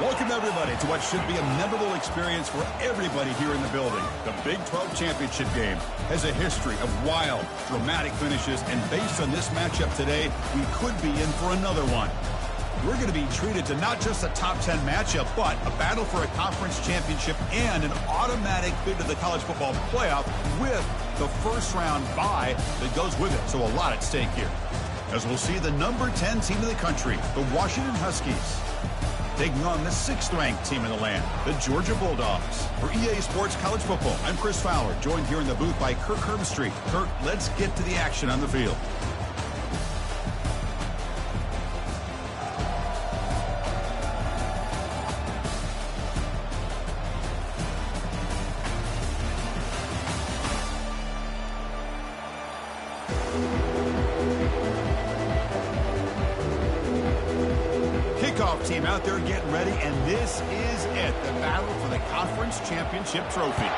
Welcome, everybody, to what should be a memorable experience for everybody here in the building. The Big 12 Championship game has a history of wild, dramatic finishes, and based on this matchup today, we could be in for another one. We're going to be treated to not just a top 10 matchup, but a battle for a conference championship and an automatic bid to the college football playoff with the first-round bye that goes with it. So a lot at stake here. As we'll see the number 10 team in the country, the Washington Huskies, taking on the 6th-ranked team in the land, the Georgia Bulldogs. For EA Sports College Football, I'm Chris Fowler, joined here in the booth by Kirk Herbstreit. Kirk, let's get to the action on the field. Kickoff team out there getting ready, and this is it, the battle for the conference championship trophy.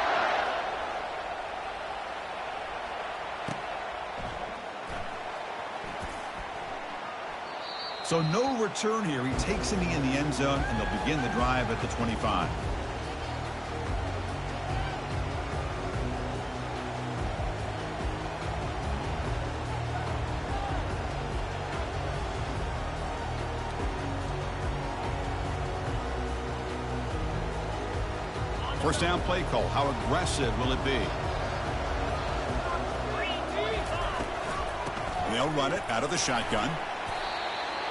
So no return here. He takes it in the end zone, and they'll begin the drive at the 25. First down play call. How aggressive will it be? They'll run it out of the shotgun.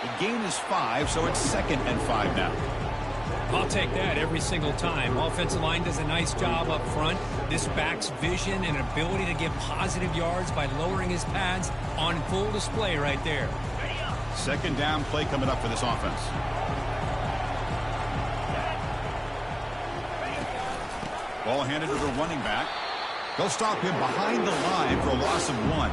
The gain is 5, so it's 2nd and 5 now. I'll take that every single time. Offensive line does a nice job up front. This back's vision and ability to get positive yards by lowering his pads on full display right there. Second down play coming up for this offense. Ball handed to the running back. They'll stop him behind the line for a loss of 1.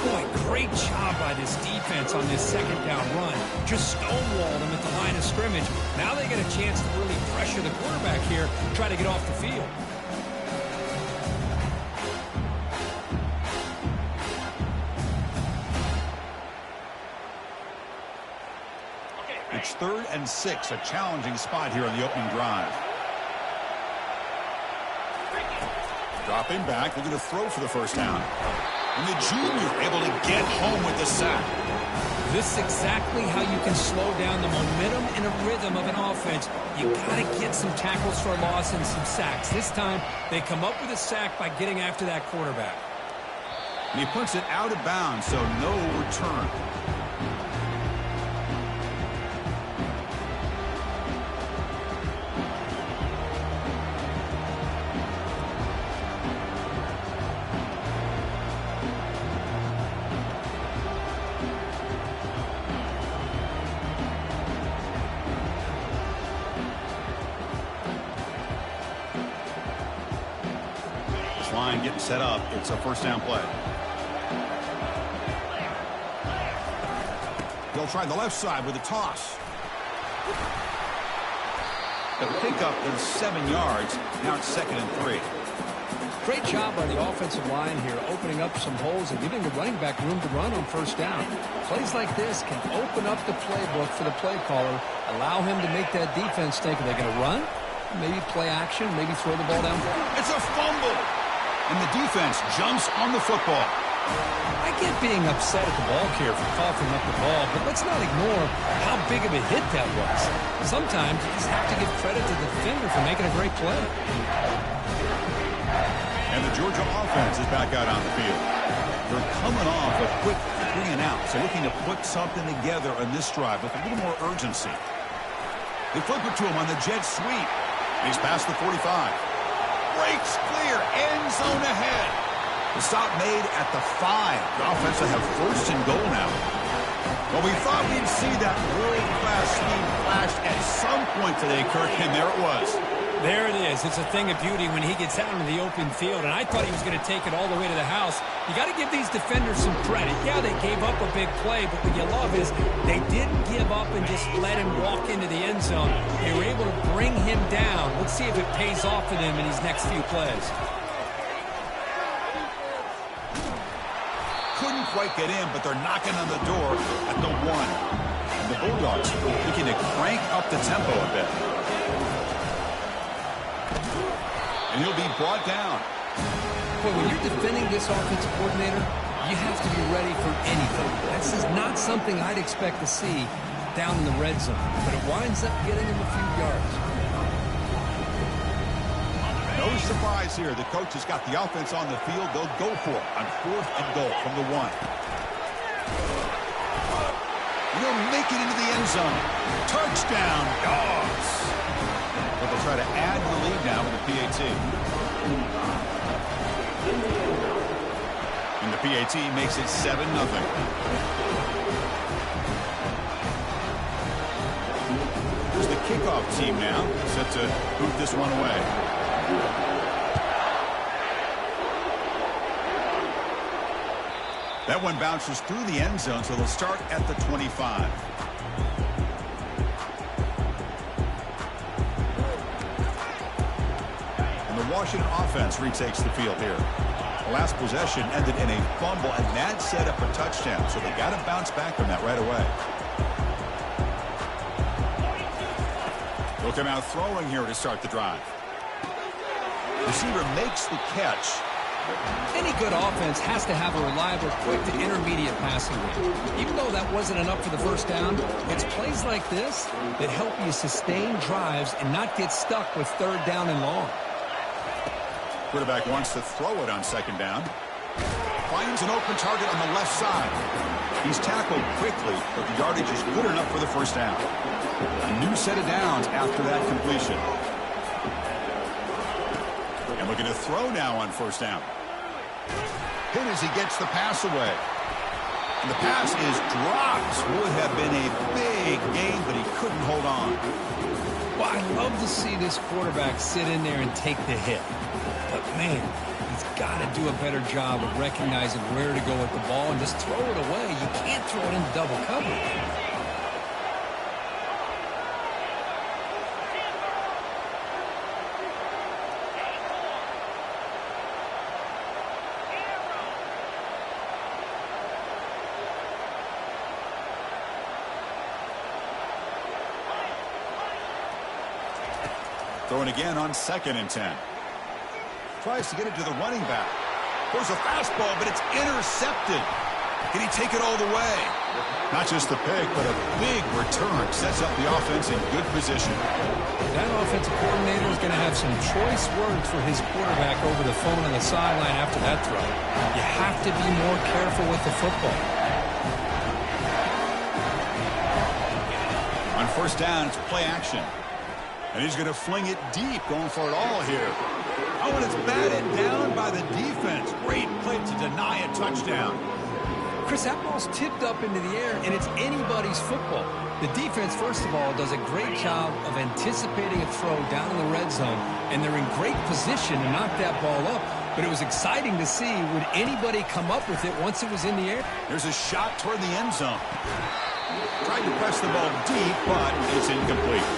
Boy, great job by this defense on this second down run. Just stonewalled him at the line of scrimmage. Now they get a chance to really pressure the quarterback here, try to get off the field. It's 3rd and 6, a challenging spot here on the opening drive. Dropping back, looking to throw for the first down. And the junior able to get home with the sack. This is exactly how you can slow down the momentum and a rhythm of an offense. You got to get some tackles for a loss and some sacks. This time, they come up with a sack by getting after that quarterback. And he puts it out of bounds, so no return. Line getting set up. It's a first down play. They'll try the left side with a toss. The pickup is 7 yards. Now it's 2nd and 3. Great job by the offensive line here, opening up some holes and giving the running back room to run on first down. Plays like this can open up the playbook for the play caller, allow him to make that defense think, are they going to run? Maybe play action, maybe throw the ball down. It's a fumble. And the defense jumps on the football. I get being upset at the ball care for coughing up the ball, but let's not ignore how big of a hit that was. Sometimes you just have to give credit to the defender for making a great play. And the Georgia offense is back out on the field. They're coming off a quick 3 and out, so looking to put something together on this drive with a little more urgency. They flip it to him on the jet sweep. He's past the 45. Breaks clear, end zone ahead. The stop made at the 5. The offense will have 1st and goal now. Well, we thought we'd see that world-class speed flash at some point today, Kirk, and there it was. There it is. It's a thing of beauty when he gets out into the open field, and I thought he was going to take it all the way to the house. You got to give these defenders some credit. Yeah, they gave up a big play, but what you love is they didn't give up and just let him walk into the end zone. They were able to bring him down. Let's see if it pays off for them in these next few plays. Couldn't quite get in, but they're knocking on the door at the 1. And the Bulldogs looking to crank up up the tempo a bit. And he'll be brought down. Boy, when you're defending this offensive coordinator, you have to be ready for anything. This is not something I'd expect to see down in the red zone, but it winds up getting him a few yards. No surprise here. The coach has got the offense on the field. They'll go for it on 4th and goal from the 1. He'll make it into the end zone. Touchdown, Dogs. But they'll try to add to the lead now with the PAT. And the PAT makes it 7-0. Here's the kickoff team now, set to boot this one away. That one bounces through the end zone, so they'll start at the 25. And the Washington offense retakes the field here. The last possession ended in a fumble, and that set up a touchdown, so they got to bounce back from that right away. They'll come out throwing here to start the drive. Receiver makes the catch. Any good offense has to have a reliable, quick to intermediate passing game. Even though that wasn't enough for the first down, it's plays like this that help you sustain drives and not get stuck with 3rd down and long. Quarterback wants to throw it on 2nd down. Finds an open target on the left side. He's tackled quickly, but the yardage is good enough for the first down. A new set of downs after that completion. And looking to throw now on 1st down. Hit as he gets the pass away. And the pass is dropped. Would have been a big gain, but he couldn't hold on. Well, I love to see this quarterback sit in there and take the hit. But, man, he's got to do a better job of recognizing where to go with the ball and just throw it away. You can't throw it into double coverage. Throwing again on 2nd and 10. Tries to get it to the running back. Throws a fastball, but it's intercepted. Can he take it all the way? Not just the pick, but a big return. Sets up the offense in good position. That offensive coordinator is going to have some choice words for his quarterback over the phone on the sideline after that throw. You have to be more careful with the football. On 1st down, it's play action. And he's going to fling it deep, going for it all here. Oh, and it's batted down by the defense. Great play to deny a touchdown. Chris, that ball's tipped up into the air, and it's anybody's football. The defense, first of all, does a great job of anticipating a throw down in the red zone, and they're in great position to knock that ball up. But it was exciting to see, would anybody come up with it once it was in the air? There's a shot toward the end zone. Tried to press the ball deep, but it's incomplete.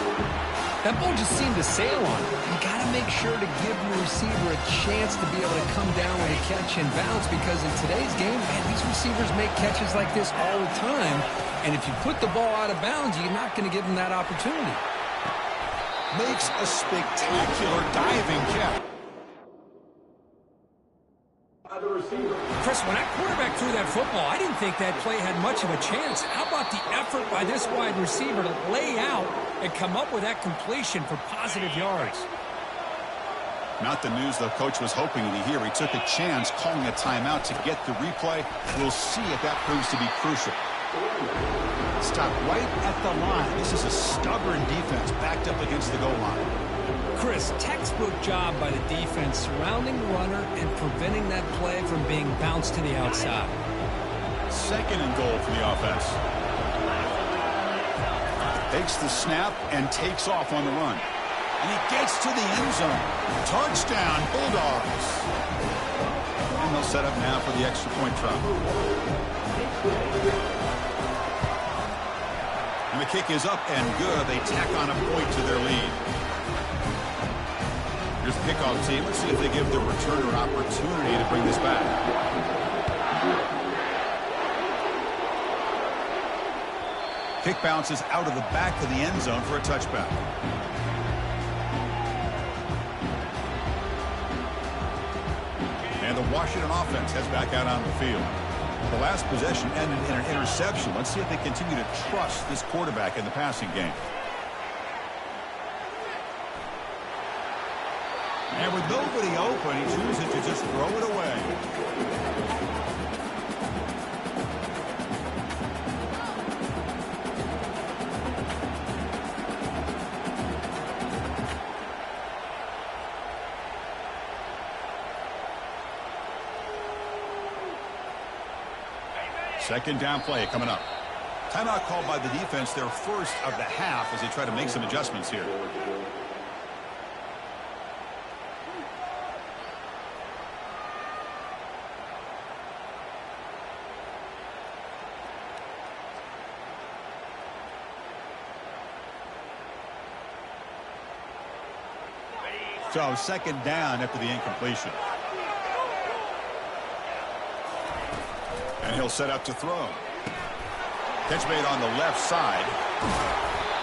That ball just seemed to sail on it. You got to make sure to give your receiver a chance to be able to come down with a catch and bounce, because in today's game, man, these receivers make catches like this all the time. And if you put the ball out of bounds, you're not going to give them that opportunity. Makes a spectacular diving catch. Chris, when that quarterback threw that football, I didn't think that play had much of a chance. How about the effort by this wide receiver to lay out and come up with that completion for positive yards? Not the news the coach was hoping to hear. He took a chance calling a timeout to get the replay. We'll see if that proves to be crucial. Stop right at the line. This is a stubborn defense backed up against the goal line. Chris, textbook job by the defense surrounding the runner and preventing that play from being bounced to the outside. 2nd and goal for the offense. Takes the snap and takes off on the run. And he gets to the end zone. Touchdown, Bulldogs. And they'll set up now for the extra point try. And the kick is up and good. They tack on a point to their lead. Here's the kickoff team. Let's see if they give the returner opportunity to bring this back. Kick bounces out of the back of the end zone for a touchback. And the Washington offense heads back out on the field. The last possession ended in an interception. Let's see if they continue to trust this quarterback in the passing game. And with nobody open, he chooses to just throw it away. Second down play coming up. Timeout called by the defense, their first of the half, as they try to make some adjustments here. So second down after the incompletion. And he'll set up to throw. Catch made on the left side.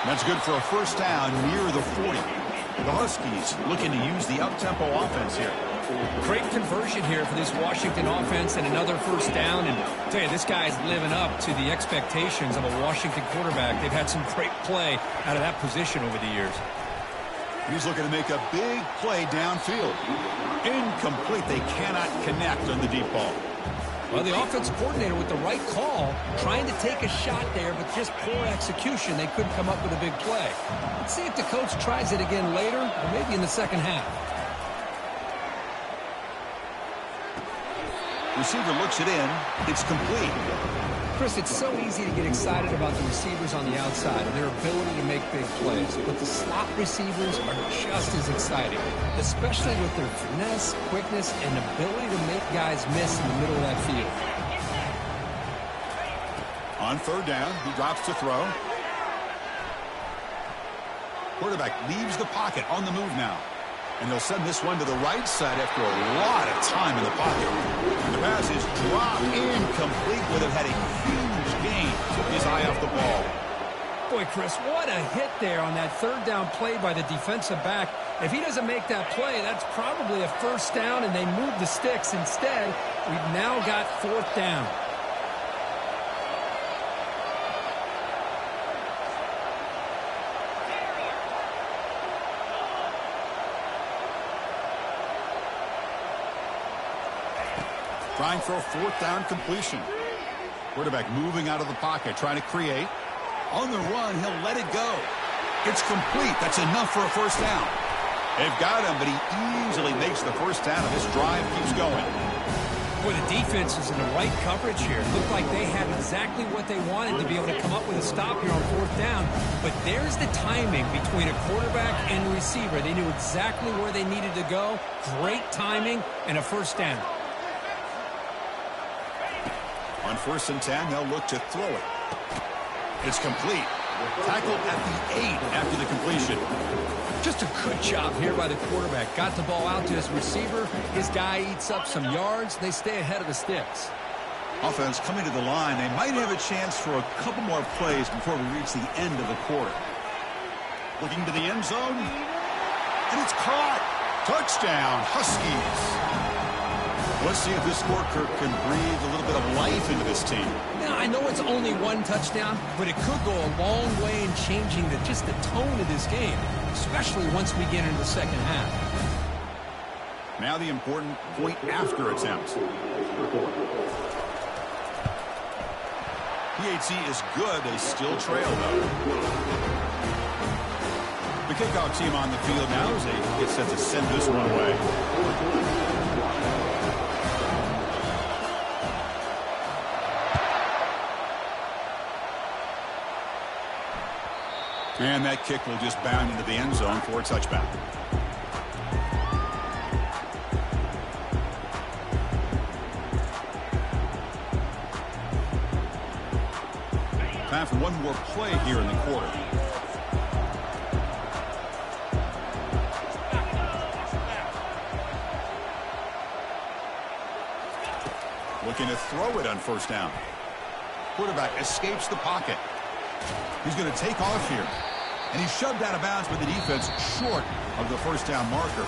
That's good for a first down near the 40. The Huskies looking to use the up-tempo offense here. Great conversion here for this Washington offense and another first down. And I tell you, this guy's living up to the expectations of a Washington quarterback. They've had some great play out of that position over the years. He's looking to make a big play downfield. Incomplete. They cannot connect on the deep ball. Well, the offense coordinator with the right call, trying to take a shot there, but just poor execution. They couldn't come up with a big play. Let's see if the coach tries it again later, or maybe in the second half. Receiver looks it in. It's complete. Chris, it's so easy to get excited about the receivers on the outside and their ability to make big plays. But the slot receivers are just as exciting, especially with their finesse, quickness, and ability to make guys miss in the middle of that field. On third down, he drops to throw. Quarterback leaves the pocket on the move now. And they'll send this one to the right side after a lot of time in the pocket. And the pass is dropped incomplete. Would have had a huge gain. Took his eye off the ball. Boy, Chris, what a hit there on that third down play by the defensive back. If he doesn't make that play, that's probably a first down, and they move the sticks. Instead, we've now got fourth down. Trying for a fourth down completion. Quarterback moving out of the pocket, trying to create. On the run, he'll let it go. It's complete. That's enough for a first down. They've got him, but he easily makes the first down, and this drive keeps going. Boy, the defense is in the right coverage here. It looked like they had exactly what they wanted to be able to come up with a stop here on fourth down. But there's the timing between a quarterback and a receiver. They knew exactly where they needed to go. Great timing and a first down. On 1st and 10, they'll look to throw it. It's complete. Tackled at the 8 after the completion. Just a good job here by the quarterback. Got the ball out to his receiver. His guy eats up some yards. They stay ahead of the sticks. Offense coming to the line. They might have a chance for a couple more plays before we reach the end of the quarter. Looking to the end zone. And it's caught. Touchdown, Huskies. Let's see if this scorecard can breathe a little bit of life into this team. Now, I know it's only one touchdown, but it could go a long way in changing just the tone of this game, especially once we get into the second half. Now the important point after attempt. PHC is good. They still trail, though. The kickoff team on the field now as they get set to send this one away. And that kick will just bound into the end zone for a touchback. Time for one more play here in the quarter. Looking to throw it on first down. Quarterback escapes the pocket. He's going to take off here. And he's shoved out of bounds by the defense short of the first down marker.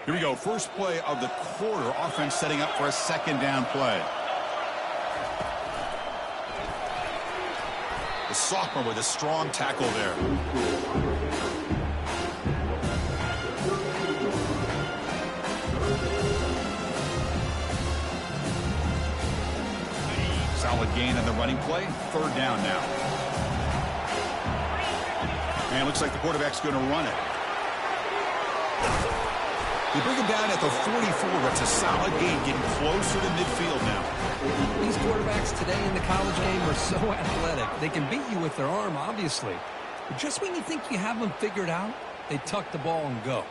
Here we go. First play of the quarter. Offense setting up for a second down play. The sophomore with a strong tackle there. Solid gain on the running play. Third down now. And looks like the quarterback's going to run it. They bring him down at the 44. That's a solid gain, getting closer to midfield now. These quarterbacks today in the college game are so athletic. They can beat you with their arm, obviously. But just when you think you have them figured out, they tuck the ball and go.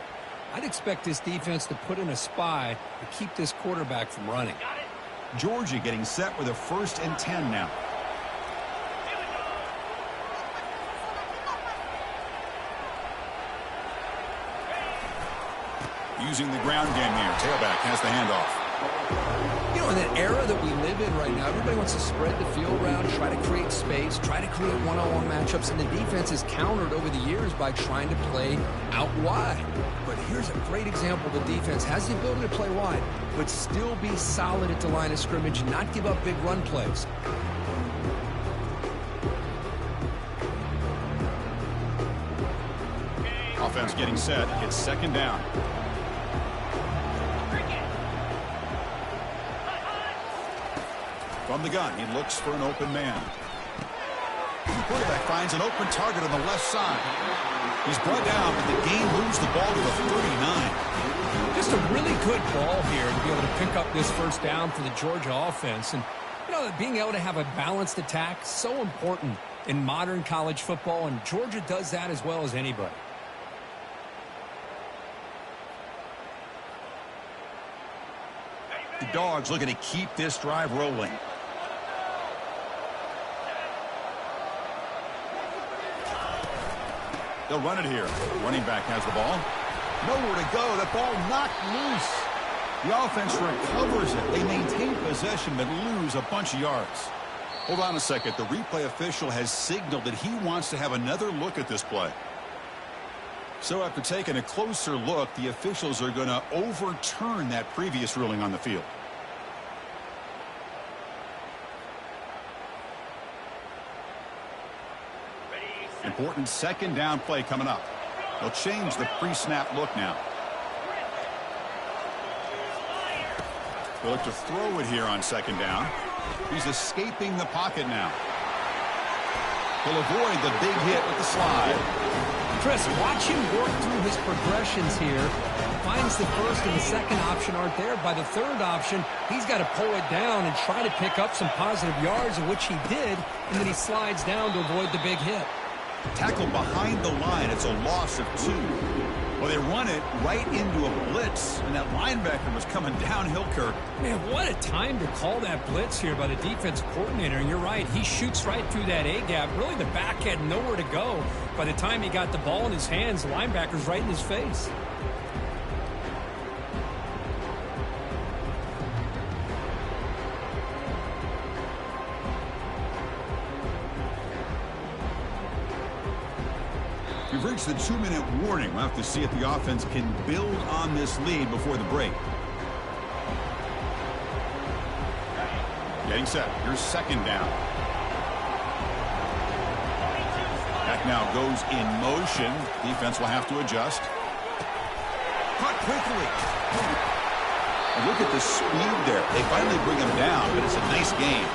I'd expect this defense to put in a spy to keep this quarterback from running. Georgia getting set with a 1st and 10 now. Using the ground game here. Tailback has the handoff. You know, in that era that we live in right now, everybody wants to spread the field around, try to create space, try to create one-on-one matchups, and the defense is countered over the years by trying to play out wide. But here's a great example. The defense has the ability to play wide, but still be solid at the line of scrimmage and not give up big run plays. Offense getting set. It's second down. From the gun, he looks for an open man. The quarterback finds an open target on the left side. He's brought down, but the game moves the ball to the 39. Just a really good ball here to be able to pick up this first down for the Georgia offense. And, you know, being able to have a balanced attack, so important in modern college football, and Georgia does that as well as anybody. The Dogs looking to keep this drive rolling. They'll run it here. Running back has the ball. Nowhere to go. The ball knocked loose. The offense recovers it. They maintain possession but lose a bunch of yards. Hold on a second. The replay official has signaled that he wants to have another look at this play. So after taking a closer look, the officials are going to overturn that previous ruling on the field. Important second down play coming up. They'll change the pre-snap look now. They'll look to throw it here on second down. He's escaping the pocket now. He'll avoid the big hit with the slide. Chris, watch him work through his progressions here. Finds the first and the second option aren't there. By the third option, he's got to pull it down and try to pick up some positive yards, of which he did, and then he slides down to avoid the big hit. Tackled behind the line. It's a loss of 2. Well, they run it right into a blitz, and that linebacker was coming downhill, Kirk. Man, what a time to call that blitz here by the defense coordinator. And you're right, he shoots right through that A-gap. Really, the back had nowhere to go. By the time he got the ball in his hands, the linebacker's right in his face. We've reached the 2-minute warning. We'll have to see if the offense can build on this lead before the break. Getting set. Here's second down. Back now goes in motion. Defense will have to adjust. Caught quickly. And look at the speed there. They finally bring him down, but it's a nice game.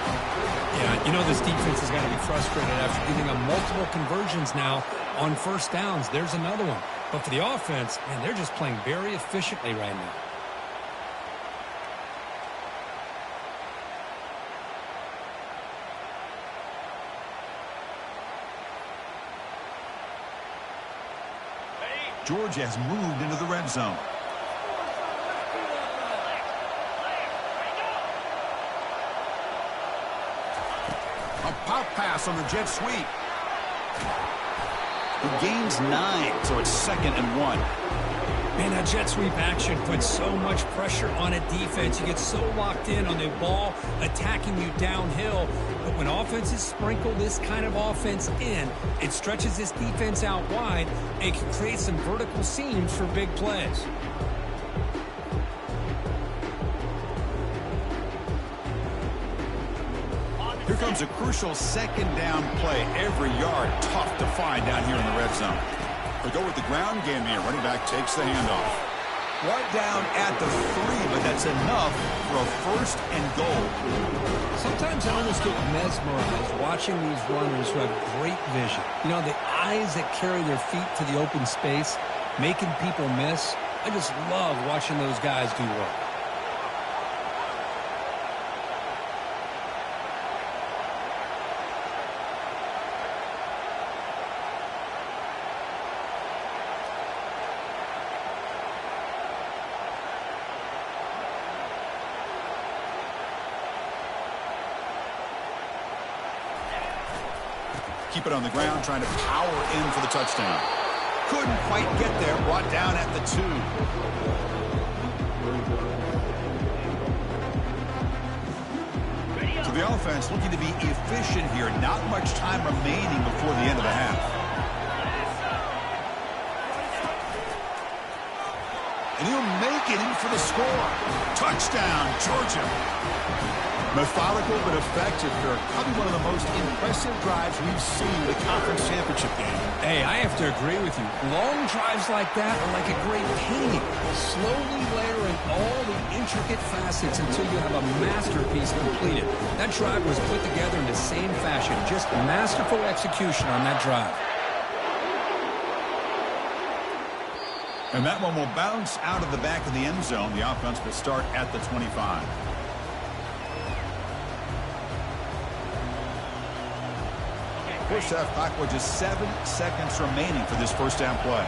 Yeah, you know this defense has got to be frustrated after giving up multiple conversions now on first downs. There's another one. But for the offense, man, they're just playing very efficiently right now. Georgia has moved into the red zone. A pop pass on the jet sweep. He gains 9, so it's 2nd and 1. Man, that jet sweep action puts so much pressure on a defense. You get so locked in on the ball attacking you downhill. But when offenses sprinkle this kind of offense in, it stretches this defense out wide and can create some vertical seams for big plays. Here comes a crucial 2nd down play. Every yard tough to find down here in the red zone. They go with the ground game here. Running back takes the handoff. Right down at the 3, but that's enough for a 1st and goal. Sometimes I almost get mesmerized watching these runners who have great vision. You know, the eyes that carry their feet to the open space, making people miss. I just love watching those guys do work. Keep it on the ground, trying to power in for the touchdown. Couldn't quite get there, brought down at the 2. So the offense looking to be efficient here. Not much time remaining before the end of the half. And he'll make it in for the score. Touchdown, Georgia. Methodical but effective here. Probably one of the most impressive drives we've seen in the conference championship game. Hey, I have to agree with you. Long drives like that are like a great painting. Slowly layering all the intricate facets until you have a masterpiece completed. That drive was put together in the same fashion. Just masterful execution on that drive. And that one will bounce out of the back of the end zone. The offense will start at the 25. First half clock with just 7 seconds remaining for this first down play.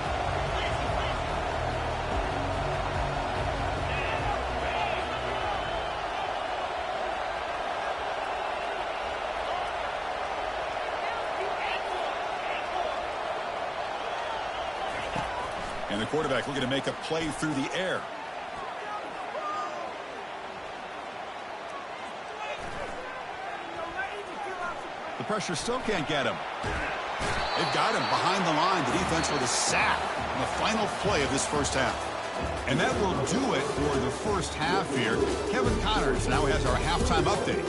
And the quarterback looking to make a play through the air. The pressure still can't get him. They've got him behind the line. The defense with a sack on the final play of this first half. And that will do it for the first half here. Kevin Connors now has our halftime update.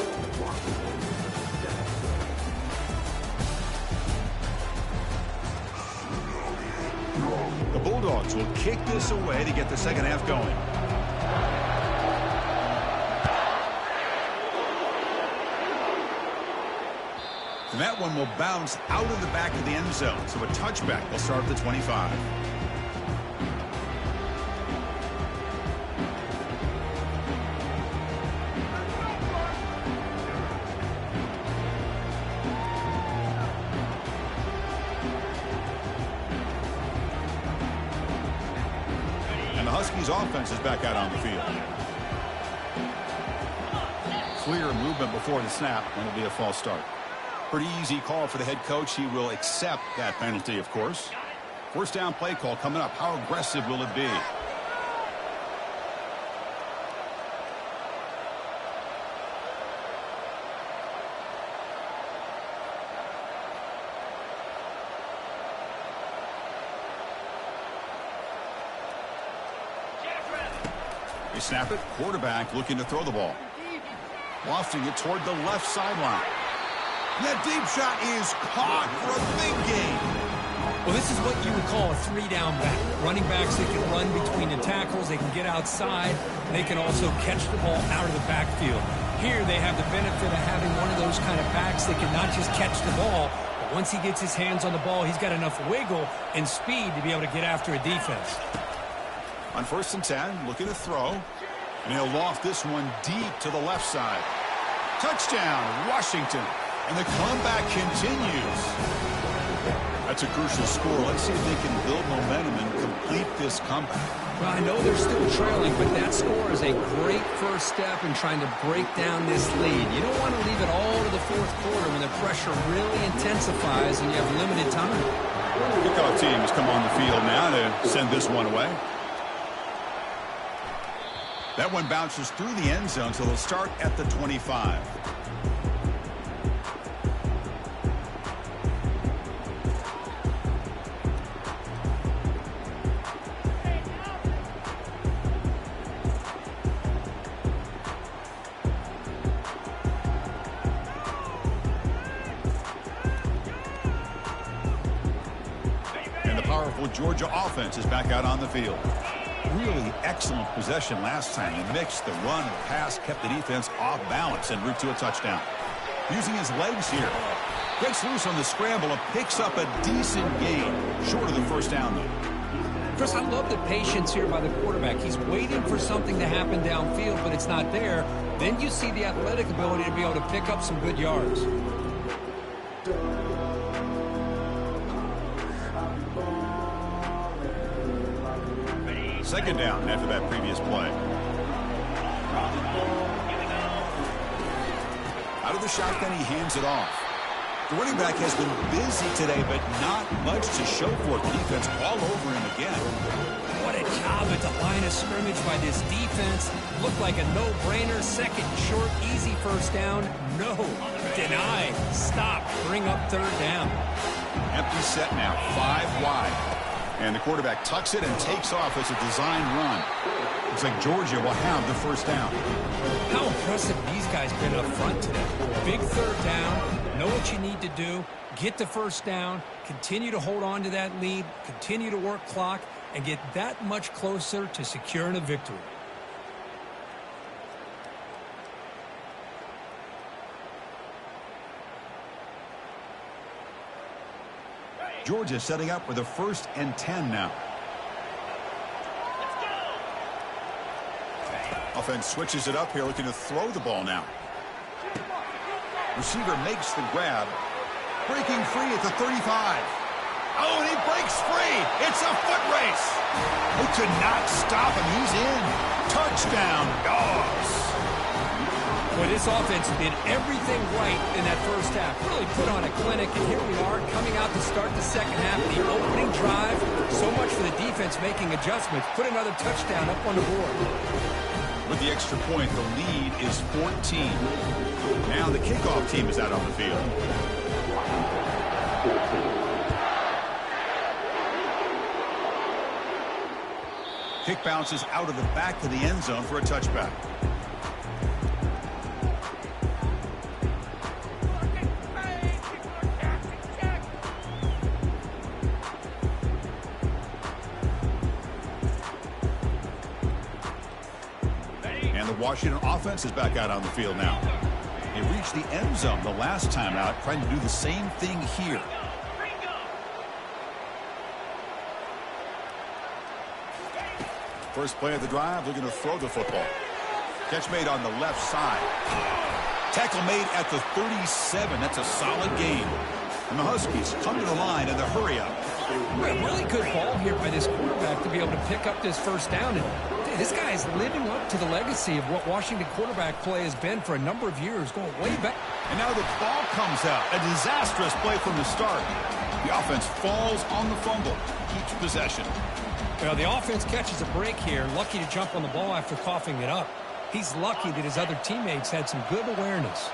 The Bulldogs will kick this away to get the second half going. And that one will bounce out of the back of the end zone. So a touchback. They'll start at the 25. And the Huskies offense is back out on the field. Clear movement before the snap, and it'll be a false start. Pretty easy call for the head coach. He will accept that penalty, of course. First down play call coming up. How aggressive will it be? They snap it. Quarterback looking to throw the ball. Lofting it toward the left sideline. That deep shot is caught for a big gain. Well, this is what you would call a 3-down back. Running backs, they can run between the tackles, they can get outside, and they can also catch the ball out of the backfield. Here, they have the benefit of having one of those kind of backs that can not just catch the ball, but once he gets his hands on the ball, he's got enough wiggle and speed to be able to get after a defense. On 1st and 10, looking to throw, and he'll loft this one deep to the left side. Touchdown, Washington. And the comeback continues. That's a crucial score. Let's see if they can build momentum and complete this comeback. Well, I know they're still trailing, but that score is a great first step in trying to break down this lead. You don't want to leave it all to the fourth quarter when the pressure really intensifies and you have limited time. Kickoff team has come on the field now to send this one away. That one bounces through the end zone, so they'll start at the 25. Georgia offense is back out on the field. Really excellent possession last time. The mix, the run, the pass kept the defense off balance en route to a touchdown. Using his legs here. Breaks loose on the scramble and picks up a decent gain. Short of the first down, though. Chris, I love the patience here by the quarterback. He's waiting for something to happen downfield, but it's not there. Then you see the athletic ability to be able to pick up some good yards. Second down after that previous play. Out of the shotgun, he hands it off. The running back has been busy today, but not much to show for it. The defense all over him again. What a job at the line of scrimmage by this defense. Looked like a no-brainer. Second short, easy first down. No. Deny. Stop. Bring up third down. Empty set now. 5 wide. And the quarterback tucks it and takes off as a design run. Looks like Georgia will have the first down. How impressive these guys been up front today. Big third down. Know what you need to do. Get the first down. Continue to hold on to that lead. Continue to work clock. And get that much closer to securing a victory. Georgia setting up with a 1st and 10 now. Offense switches it up here, looking to throw the ball now. Receiver makes the grab. Breaking free at the 35. Oh, and he breaks free. It's a foot race. They could not stop him. He's in. Touchdown, Dogs. Boy, this offense did everything right in that first half. Really put on a clinic, and here we are coming out to start the second half. The opening drive, so much for the defense making adjustments. Put another touchdown up on the board. With the extra point, the lead is 14. Now the kickoff team is out on the field. Kick bounces out of the back of the end zone for a touchback. Washington offense is back out on the field now. They reached the end zone the last time out, trying to do the same thing here. First play of the drive, looking to throw the football. Catch made on the left side. Tackle made at the 37. That's a solid gain. And the Huskies come to the line in the hurry up. A really good ball here by this quarterback to be able to pick up this first down. And this guy is living up to the legacy of what Washington quarterback play has been for a number of years, going way back. And now the ball comes out. A disastrous play from the start. The offense falls on the fumble. Keeps possession. Well, the offense catches a break here. Lucky to jump on the ball after coughing it up. He's lucky that his other teammates had some good awareness.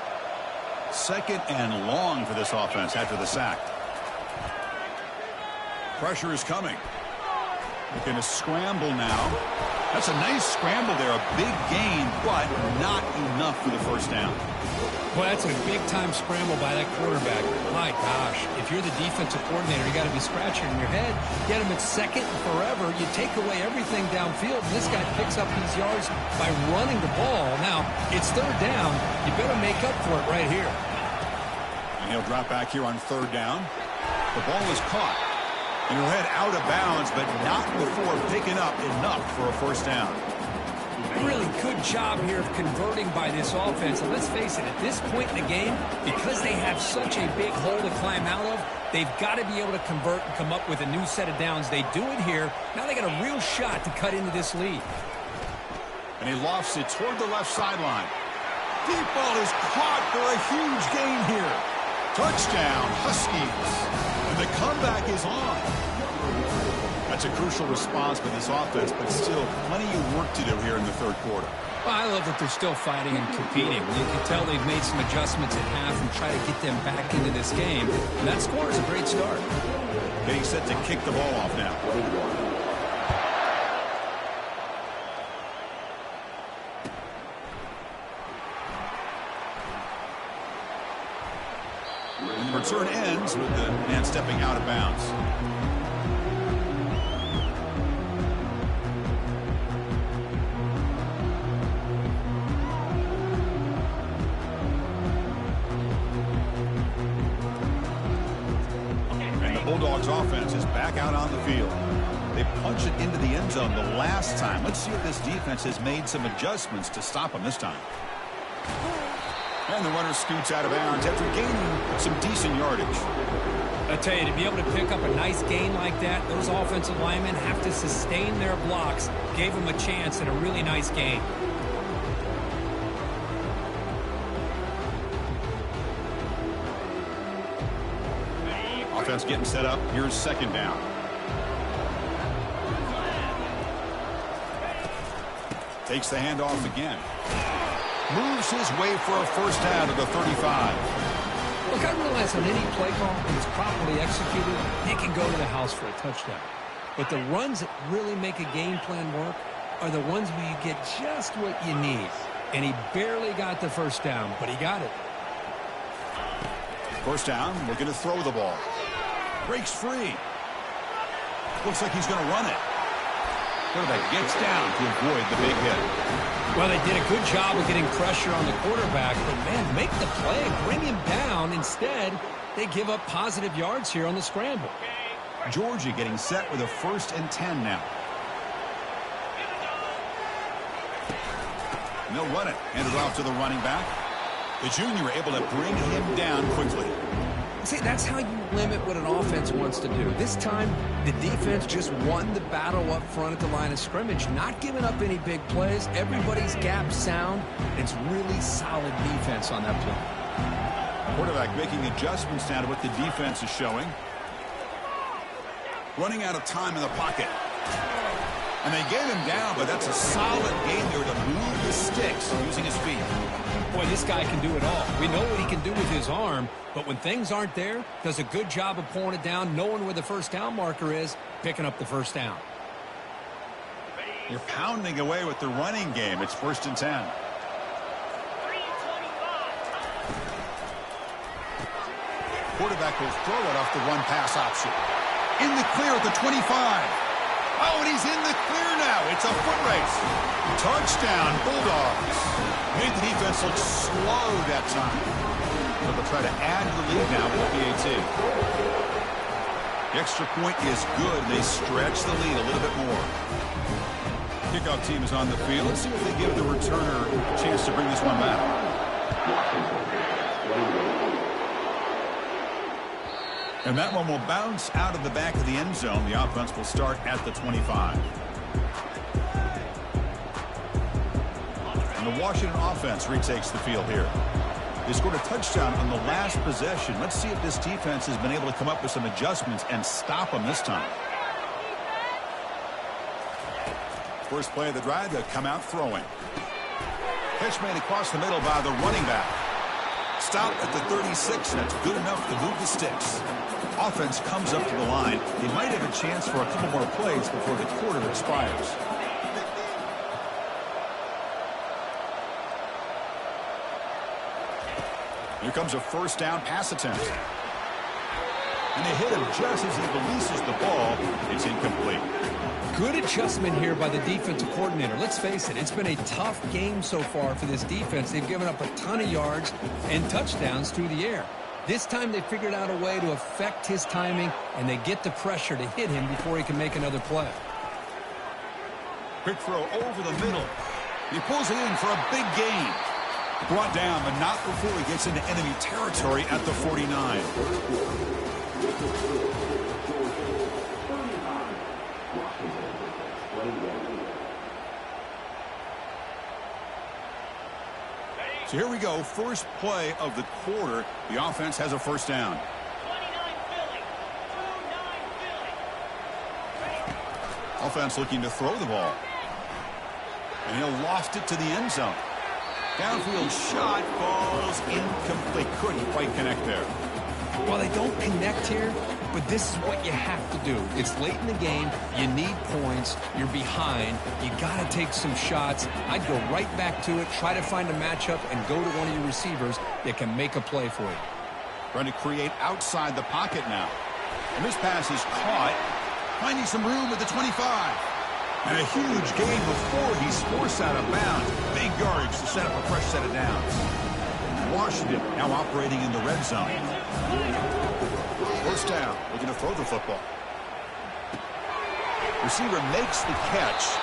Second and long for this offense after the sack. Pressure is coming. Looking to scramble now. That's a nice scramble there. A big gain, but not enough for the first down. Well, that's a big-time scramble by that quarterback. My gosh, if you're the defensive coordinator, you got to be scratching your head. Get him at second and forever. You take away everything downfield, and this guy picks up these yards by running the ball. Now, it's third down. You better make up for it right here. And he'll drop back here on third down. The ball is caught. And he'll head out of bounds, but not before picking up enough for a first down. Really good job here of converting by this offense. And let's face it, at this point in the game, because they have such a big hole to climb out of, they've got to be able to convert and come up with a new set of downs. They do it here. Now they got a real shot to cut into this lead. And he lofts it toward the left sideline. Deep ball is caught for a huge gain here. Touchdown, Huskies. And the comeback is on. That's a crucial response by this offense, but still plenty of work to do here in the third quarter. Well, I love that they're still fighting and competing. You can tell they've made some adjustments at half and try to get them back into this game. And that score is a great start. Getting set to kick the ball off now. And the return ends with the man stepping out of bounds. Bulldogs offense is back out on the field. They punch it into the end zone the last time. Let's see if this defense has made some adjustments to stop them this time. And the runner scoots out of bounds after gaining some decent yardage. I tell you, to be able to pick up a nice gain like that, those offensive linemen have to sustain their blocks. Gave them a chance and a really nice gain. Offense getting set up. Here's second down. Takes the handoff again. Moves his way for a first down to the 35. Look, I realize on any play call, when it's properly executed, it can go to the house for a touchdown. But the runs that really make a game plan work are the ones where you get just what you need. And he barely got the first down, but he got it. First down, looking to throw the ball. Breaks free. Looks like he's going to run it. Quarterback gets down to avoid the big hit. Well, they did a good job of getting pressure on the quarterback, but, man, make the play, bring him down. Instead, they give up positive yards here on the scramble. Georgia getting set with a 1st and 10 now. And they'll run it. Hand it off to the running back. The junior able to bring him down quickly. See, that's how you limit what an offense wants to do. This time, the defense just won the battle up front at the line of scrimmage, not giving up any big plays. Everybody's gap sound. It's really solid defense on that play. Quarterback making adjustments now to what the defense is showing. Running out of time in the pocket. And they get him down, but that's a solid game there to move the sticks using his feet. Boy, this guy can do it all. We know what he can do with his arm, but when things aren't there, does a good job of pulling it down, knowing where the first down marker is, picking up the first down. You're pounding away with the running game. It's 1st and 10. Quarterback will throw it off the run-pass option. In the clear at the 25. Oh, and he's in the clear now. It's a foot race. Touchdown, Bulldogs. Made the defense look slow that time. So they'll try to add to the lead now with PAT. The extra point is good. They stretch the lead a little bit more. Kickoff team is on the field. Let's see if they give the returner a chance to bring this one back. And that one will bounce out of the back of the end zone. The offense will start at the 25. And the Washington offense retakes the field here. They scored a touchdown on the last possession. Let's see if this defense has been able to come up with some adjustments and stop them this time. First play of the drive, they'll come out throwing. Catch made across the middle by the running back. Stopped at the 36. That's good enough to move the sticks. Offense comes up to the line. They might have a chance for a couple more plays before the quarter expires. Here comes a first down pass attempt. And they hit him just as he releases the ball. It's incomplete. Good adjustment here by the defensive coordinator. Let's face it, it's been a tough game so far for this defense. They've given up a ton of yards and touchdowns through the air. This time they figured out a way to affect his timing, and they get the pressure to hit him before he can make another play. Quick throw over the middle. He pulls it in for a big gain. Brought down, but not before he gets into enemy territory at the 49. So here we go. First play of the quarter. The offense has a first down. offense looking to throw the ball. And he'll loft it to the end zone. Downfield shot falls incomplete. Couldn't quite connect there. Well, they don't connect here, but this is what you have to do. It's late in the game. You need points. You're behind. You got to take some shots. I'd go right back to it, try to find a matchup, and go to one of your receivers that can make a play for you. Trying to create outside the pocket now. And this pass is caught. Finding some room at the 25. And a huge gain before he's forced out of bounds. Big yardage to set up a fresh set of downs. Washington now operating in the red zone. First down, looking to throw the football. Receiver makes the catch.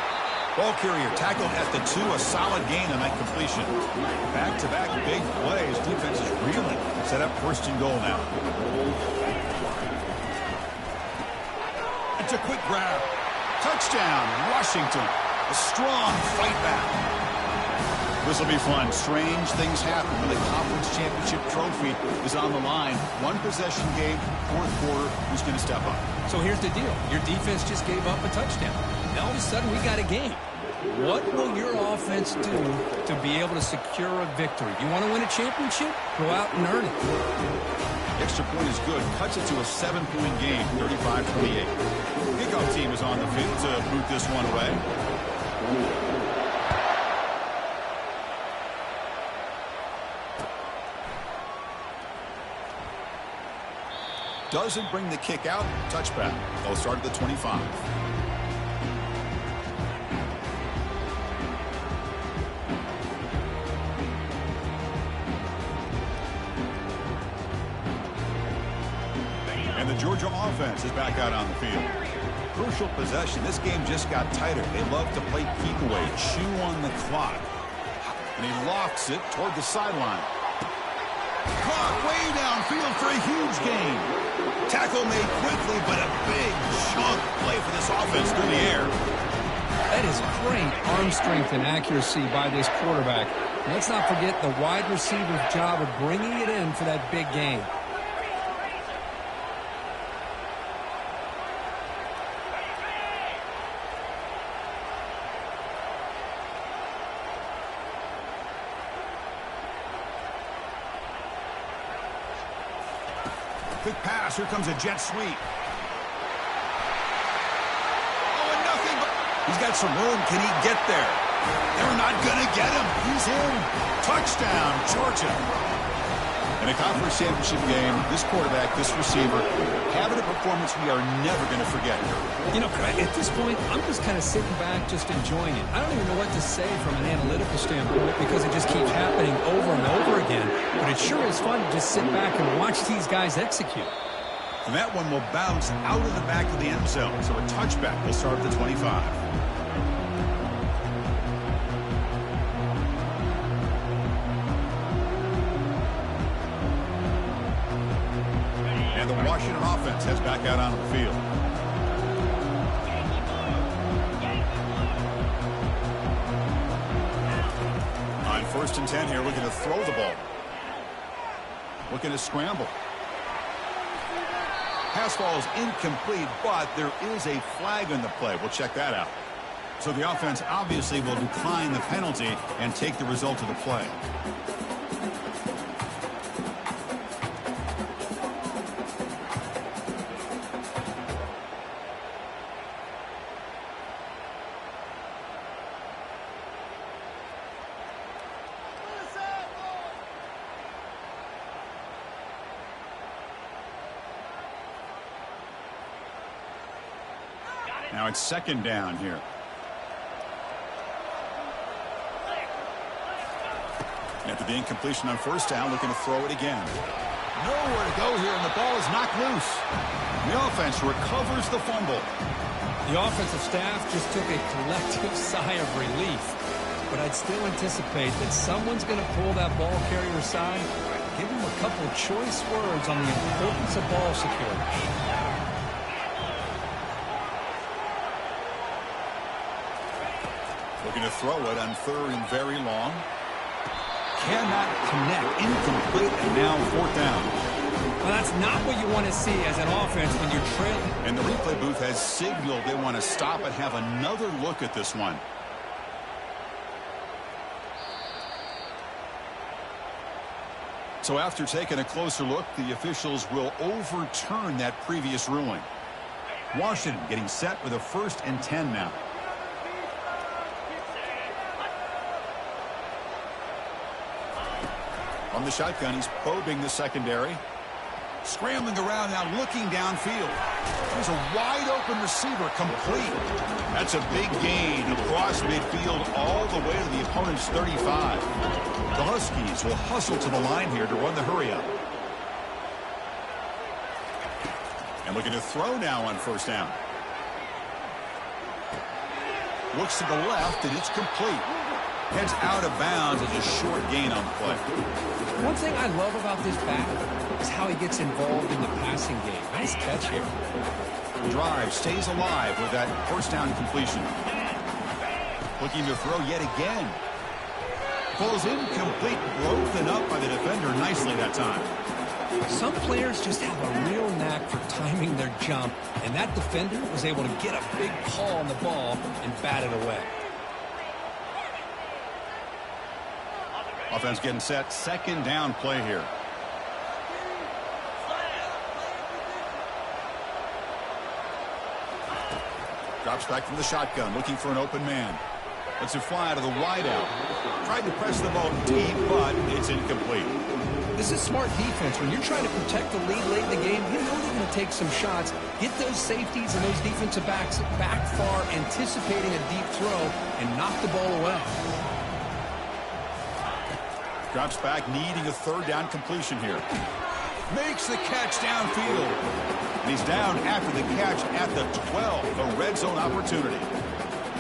Ball carrier tackled at the 2. A solid gain on that completion. Back-to-back big plays. Defense is reeling. Set up first and goal now. It's a quick grab. Touchdown, Washington. A strong fight back. This will be fun. Strange things happen when the conference championship trophy is on the line. One possession game, fourth quarter. Who's going to step up? So here's the deal. Your defense just gave up a touchdown. Now all of a sudden we got a game. What will your offense do to be able to secure a victory? You want to win a championship? Go out and earn it. Extra point is good. Cuts it to a 7-point game, 35-28. Kickoff team is on the field to boot this one away. Doesn't bring the kick out. Touchback. They'll start at the 25. And the Georgia offense is back out on the field. Crucial possession. This game just got tighter. They love to play keep away, chew on the clock. And he lofts it toward the sideline. Clock way downfield for a huge gain. Tackle made quickly, but a big chunk play for this offense through the air. That is great arm strength and accuracy by this quarterback. Let's not forget the wide receiver's job of bringing it in for that big gain. Quick pass. Here comes a jet sweep. Oh, and nothing but... He's got some room. Can he get there? They're not going to get him. He's in. Touchdown, Georgia. In a conference championship game, this quarterback, this receiver, having a performance we are never going to forget. You know, at this point, I'm just kind of sitting back, just enjoying it. I don't even know what to say from an analytical standpoint because it just keeps happening over and over again. But it sure is fun to just sit back and watch these guys execute. And that one will bounce out of the back of the end zone. So a touchback will start at the 25. And the Washington offense heads back out onto the field. On 1st and 10 here, looking to throw the ball. Looking to scramble. Pass ball is incomplete, but there is a flag in the play. We'll check that out. So the offense obviously will decline the penalty and take the result of the play. Now it's 2nd down here. After the incompletion on 1st down, looking to throw it again. Nowhere to go here, and the ball is knocked loose. The offense recovers the fumble. The offensive staff just took a collective sigh of relief. But I'd still anticipate that someone's going to pull that ball carrier aside, give him a couple of choice words on the importance of ball security. Looking to throw it on 3rd and very long. Cannot connect. Incomplete, and now 4th down. Well, that's not what you want to see as an offense when you're trailing. And the replay booth has signaled they want to stop and have another look at this one. So after taking a closer look, the officials will overturn that previous ruling. Washington getting set with a 1st and 10 now. On the shotgun, he's probing the secondary. Scrambling around now, looking downfield. There's a wide-open receiver, complete. That's a big gain across midfield all the way to the opponent's 35. The Huskies will hustle to the line here to run the hurry-up. And looking to throw now on 1st down. Looks to the left, and it's complete. Heads out of bounds as a short gain on the play. One thing I love about this back is how he gets involved in the passing game. Nice catch here. The drive stays alive with that 1st down completion. Looking to throw yet again. Falls incomplete, broken up by the defender nicely that time. Some players just have a real knack for timing their jump, and that defender was able to get a big paw on the ball and bat it away. Offense getting set. 2nd down play here. Drops back from the shotgun, looking for an open man. Lets it fly to the wideout. Tried to press the ball deep, but it's incomplete. This is smart defense. When you're trying to protect the lead late in the game, you know they're going to take some shots, get those safeties and those defensive backs back far, anticipating a deep throw, and knock the ball away. Drops back, needing a 3rd down completion here. Makes the catch downfield. And he's down after the catch at the 12. A red zone opportunity.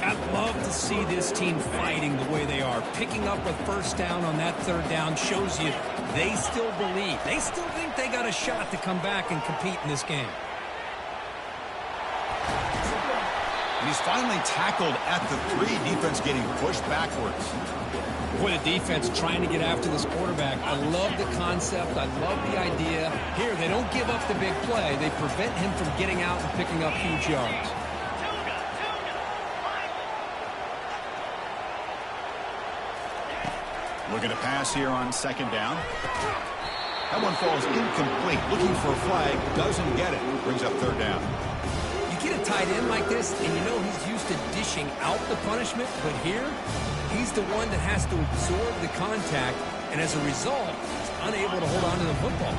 I'd love to see this team fighting the way they are. Picking up a 1st down on that 3rd down shows you they still believe. They still think they got a shot to come back and compete in this game. And he's finally tackled at the 3. Defense getting pushed backwards. Boy, the defense trying to get after this quarterback. I love the concept. I love the idea. Here, they don't give up the big play. They prevent him from getting out and picking up huge yards. Looking to pass here on 2nd down. That one falls incomplete. Looking for a flag. Doesn't get it. Brings up 3rd down. You get a tight end like this, and you know he's used to dishing out the punishment. But here, he's the one that has to absorb the contact, and as a result, he's unable to hold on to the football.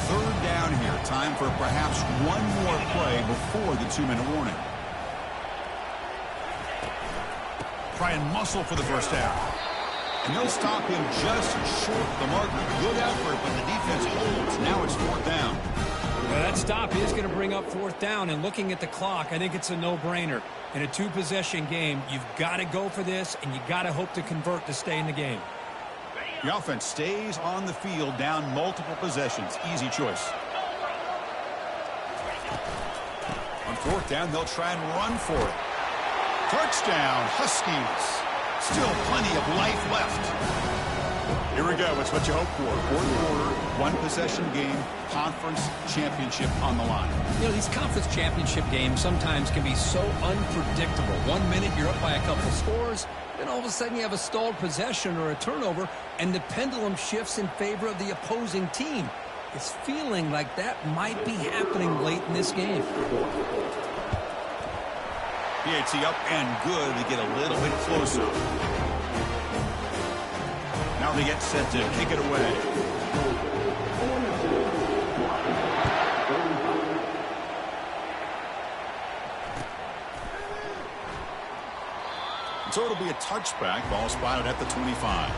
3rd down here. Time for perhaps one more play before the 2-minute warning. Try and muscle for the 1st down. And they'll stop him just short of the mark. Good effort, but the defense holds. Now it's 4th down. Well, that stop is going to bring up 4th down, and looking at the clock, I think it's a no-brainer. In a 2-possession game, you've got to go for this, and you got to hope to convert to stay in the game. The offense stays on the field, down multiple possessions. Easy choice. On 4th down, they'll try and run for it. Touchdown, Huskies. Still plenty of life left. Here we go. It's what you hope for. 4th quarter, 1-possession game, conference championship on the line. You know, these conference championship games sometimes can be so unpredictable. 1 minute you're up by a couple scores, then all of a sudden you have a stalled possession or a turnover, and the pendulum shifts in favor of the opposing team. It's feeling like that might be happening late in this game. PAT up and good to get a little bit closer. Now they get set to kick it away. So it'll be a touchback. Ball spotted at the 25.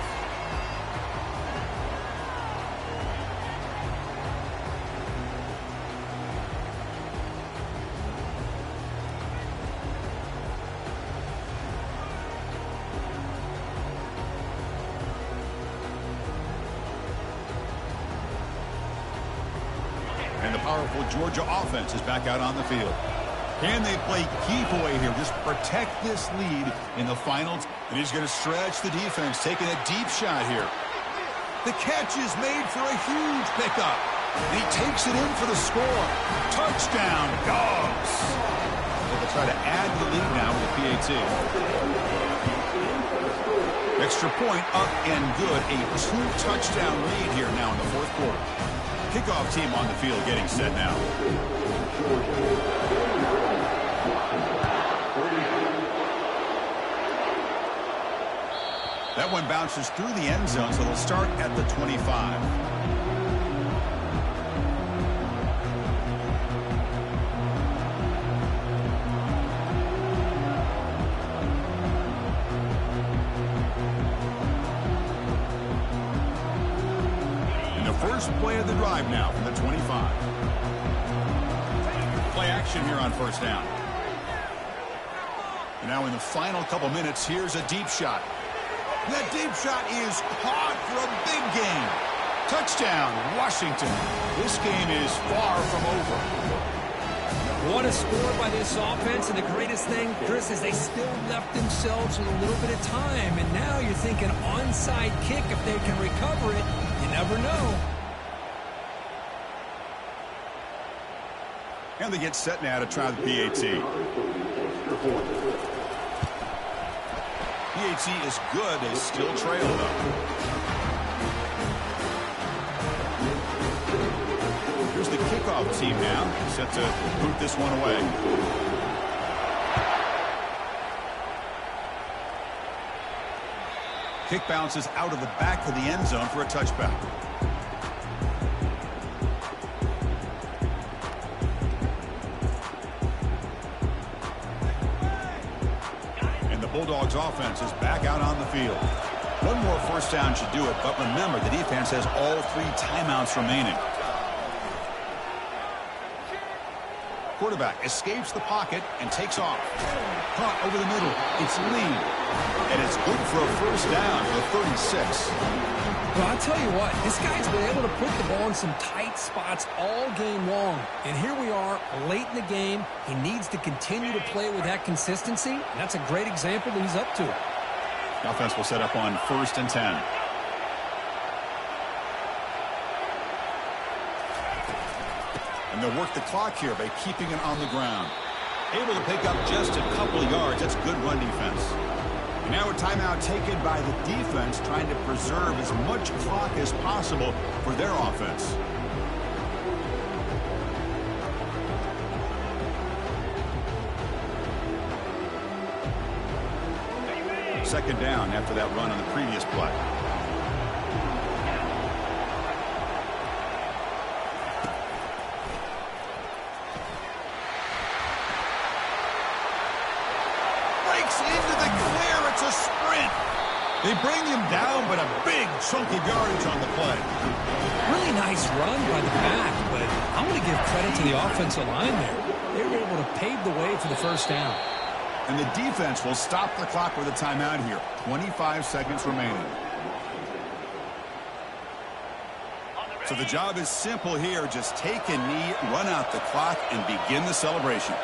And the powerful Georgia offense is back out on the field. Can they play keep away here? Just protect this lead in the finals. And he's going to stretch the defense, taking a deep shot here. The catch is made for a huge pickup. And he takes it in for the score. Touchdown, Dogs. They'll try to add to the lead now with a PAT. Extra point up and good. A 2-touchdown lead here now in the fourth quarter. Kickoff team on the field getting set now. That one bounces through the end zone, so they'll start at the 25. First play of the drive now from the 25. Play action here on first down. And now in the final couple minutes, here's a deep shot. That deep shot is caught for a big gain. Touchdown, Washington. This game is far from over. What a score by this offense, and the greatest thing, Chris, is they still left themselves with a little bit of time, and now you're thinking onside kick if they can recover it. You never know. And they get set now to try the PAT. PAT is good. They still trail, though. Here's the kickoff team now, set to boot this one away. Kick bounces out of the back of the end zone for a touchback. And the Bulldogs offense is back out on the field. One more first down should do it, but remember, the defense has all 3 timeouts remaining. Quarterback escapes the pocket and takes off. Caught over the middle. It's lead. And it's good for a first down for 36. Well, I'll tell you what, this guy's been able to put the ball in some tight spots all game long. And here we are, late in the game. He needs to continue to play with that consistency. And that's a great example that he's up to it. The offense will set up on 1st and 10. And they'll work the clock here by keeping it on the ground. Able to pick up just a couple of yards. That's good run defense. And now a timeout taken by the defense, trying to preserve as much clock as possible for their offense. Second down after that run on the previous play. They bring him down, but a big chunk of yardage on the play. Really nice run by the back, but I'm going to give credit to the offensive line there. They were able to pave the way for the first down. And the defense will stop the clock with a timeout here. 25 seconds remaining. So the job is simple here. Just take a knee, run out the clock, and begin the celebration.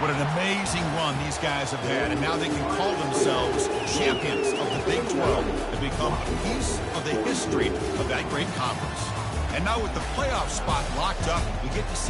What an amazing run these guys have had, and now they can call themselves champions of the Big 12 and become a piece of the history of that great conference. And now with the playoff spot locked up, we get to see